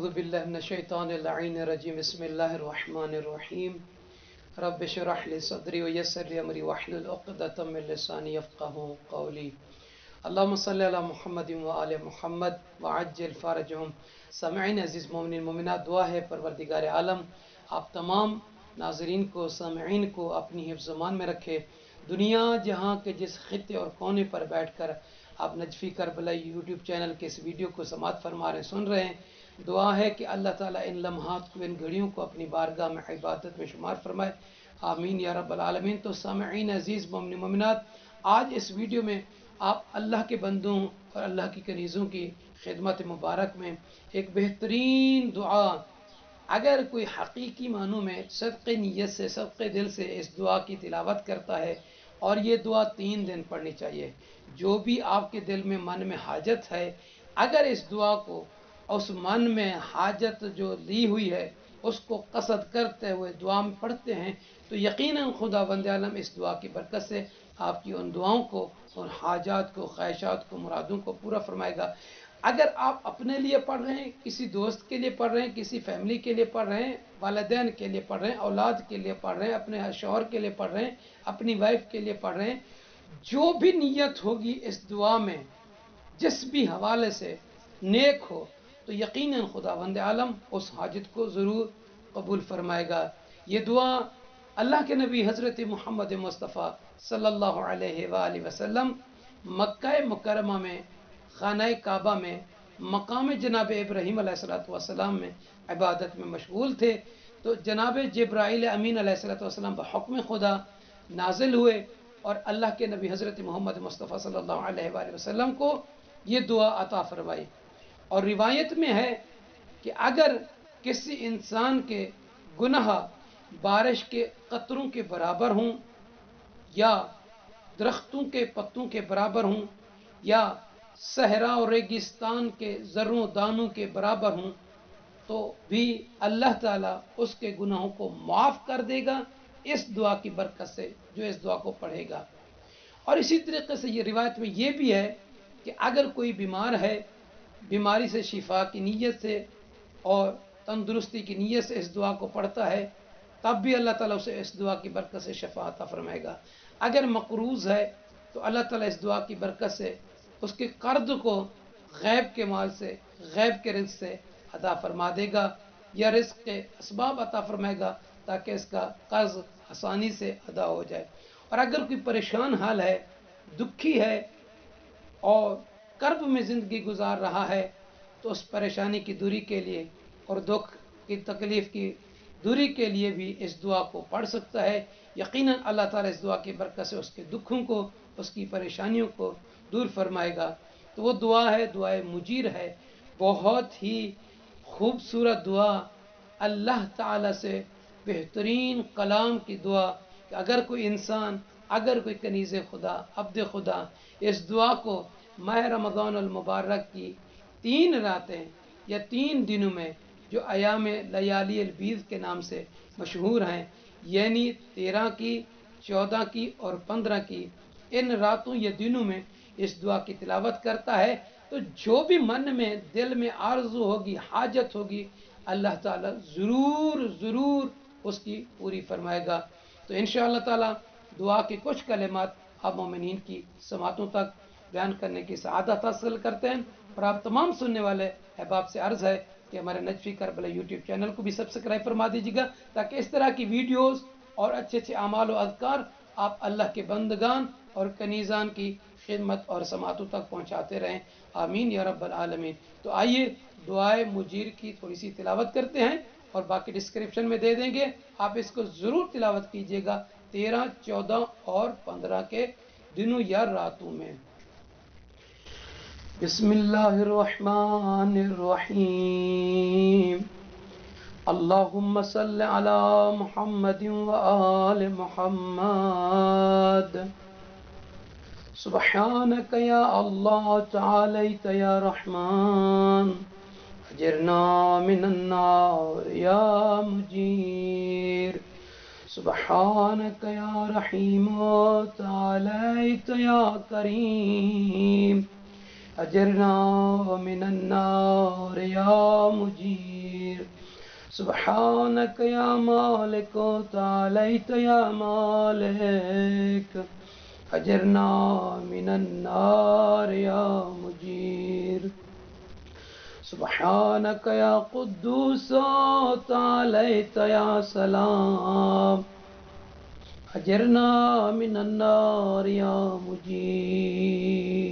أعوذ بالله من الشيطان اللعين الرجيم بسم الله الرحمن الرحيم رب اشرح لي صدري ويسر لي أمري واحلل عقدة من لساني يفقهوا قولي اللهم صل على محمد وآل محمد وعجل فرجهم. سامعین عزیز مومنین مومنات، دعا ہے پروردگار عالم آپ تمام ناظرین کو سامعین کو اپنی حفظ امان میں رکھے. دنیا جہاں کے جس خطے اور کونے پر بیٹھ کر آپ نجفی کربلا یوٹیوب چینل کے اس ویڈیو کو سماعت فرما رہے سن رہے ہیں، دعا ہے کہ اللہ تعالیٰ ان لمحات کو ان گھڑیوں کو اپنی بارگاہ میں عبادت میں شمار فرمائے. آمین یا رب العالمین. تو سامعین عزیز مومن مومنات، آج اس ویڈیو میں آپ اللہ کے بندوں اور اللہ کی کنیزوں کی خدمت مبارک میں ایک بہترین دعا، اگر کوئی حقیقی معنوں میں صدق نیت سے صدق دل سے اس دعا کی تلاوت کرتا ہے، اور یہ دعا 3 دن پڑھنی چاہیے. جو بھی آپ کے دل میں من میں حاجت ہے، اگر اس دعا کو اس من میں حاجت جو لی ہوئی ہے اس کو قصد کرتے ہوئے دعا میں پڑھتے ہیں، تو یقیناً خدا بند عالم اس دعا کی برکت سے آپ کی ان دعاؤں کو، ان حاجات کو، خواہشات کو، مرادوں کو پورا فرمائے گا. اگر آپ اپنے لیے پڑھ رہے ہیں، کسی دوست کے لیے پڑھ رہے ہیں، کسی فیملی کے لیے پڑھ رہے ہیں، والدین کے لیے پڑھ رہے ہیں، اولاد کے لیے پڑھ رہے ہیں، اپنے شوہر کے لیے پڑھ رہے ہیں، اپنی وائف کے لیے پڑھ رہے ہیں، جو بھی نیت ہوگی اس دعا میں جس بھی حوالے سے نیک ہو، تو یقیناً خدا بند عالم اس حاجت کو ضرور قبول فرمائے گا. یہ دعا اللہ کے نبی حضرت محمد مصطفیٰ صلی اللہ علیہ وآلہ وسلم مکہ مکرمہ میں، خانہ کعبہ میں، مقام جناب ابراہیم علیہ السلام میں عبادت میں مشغول تھے. تو جناب جبرائیل امین علیہ السلام بحکم خدا نازل ہوئے اور اللہ کے نبی حضرت محمد مصطفیٰ صلی اللہ علیہ وآلہ وسلم کو یہ دعا عطا فرمائی. اور روایت میں ہے کہ اگر کسی انسان کے گناہ بارش کے قطروں کے برابر ہوں، یا درختوں کے پتوں کے برابر ہوں، یا صحرا اور ریگستان کے ذروں دانوں کے برابر ہوں، تو بھی اللہ تعالیٰ اس کے گناہوں کو معاف کر دے گا اس دعا کی برکت سے جو اس دعا کو پڑھے گا. اور اسی طریقے سے یہ روایت میں یہ بھی ہے کہ اگر کوئی بیمار ہے، بیماری سے شفا کی نیت سے اور تندرستی کی نیت سے اس دعا کو پڑھتا ہے، تب بھی اللہ تعالیٰ اسے اس دعا کی برکت سے شفا عطا فرمائے گا. اگر مقروض ہے تو اللہ تعالیٰ اس دعا کی برکت سے اس کے قرض کو غیب کے مال سے، غیب کے رزق سے ادا فرما دے گا، یا رزق کے اسباب عطا فرمائے گا تاکہ اس کا قرض آسانی سے ادا ہو جائے. اور اگر کوئی پریشان حال ہے، دکھی ہے اور کرب میں زندگی گزار رہا ہے، تو اس پریشانی کی دوری کے لیے اور دکھ کی تکلیف کی دوری کے لیے بھی اس دعا کو پڑھ سکتا ہے. یقیناً اللہ تعالیٰ اس دعا کی برکت سے اس کے دکھوں کو، اس کی پریشانیوں کو دور فرمائے گا. تو وہ دعا ہے، دعائے مجیر ہے، بہت ہی خوبصورت دعا، اللہ تعالیٰ سے بہترین کلام کی دعا کہ اگر کوئی انسان، اگر کوئی کنیز خدا، عبد خدا اس دعا کو ماہ رمضان المبارک کی 3 راتیں یا 3 دنوں میں جو ایام لیالی البیض کے نام سے مشہور ہیں، یعنی 13 کی، 14 کی اور 15 کی، ان راتوں یا دنوں میں اس دعا کی تلاوت کرتا ہے، تو جو بھی من میں دل میں آرزو ہوگی، حاجت ہوگی، اللہ تعالیٰ ضرور ضرور اس کی پوری فرمائے گا. تو انشاءاللہ تعالیٰ دعا کے کچھ کلمات آپ مومنین کی سماعتوں تک بیان کرنے کی سعادت حاصل کرتے ہیں. اور آپ تمام سننے والے احباب سے عرض ہے کہ ہمارے نجفی کربلا یوٹیوب چینل کو بھی سبسکرائب فرما دیجیے گا تاکہ اس طرح کی ویڈیوز اور اچھے اچھے اعمال و اذکار آپ اللہ کے بندگان اور کنیزان کی خدمت اور سماعتوں تک پہنچاتے رہیں. آمین یا رب العالمین. تو آئیے دعائے مجیر کی تھوڑی سی تلاوت کرتے ہیں، اور باقی ڈسکرپشن میں دے دیں گے، آپ اس کو ضرور تلاوت کیجیے گا 13، 14 اور 15 کے دنوں یا راتوں میں. بسم اللہ الرحمن الرحیم. اللہم صل علی محمد وآل محمد. سبحانک یا اللہ تعالیت یا رحمان، اجرنا من النار یا مجیر. سبحانک یا رحیم تعالیت یا کریم، أجرنا من النار يا مجير سبحانك يا مالك تعاليت يا مالك أجرنا من النار يا مجير سبحانك يا قدوس تعاليت يا سلام أجرنا من النار يا مجير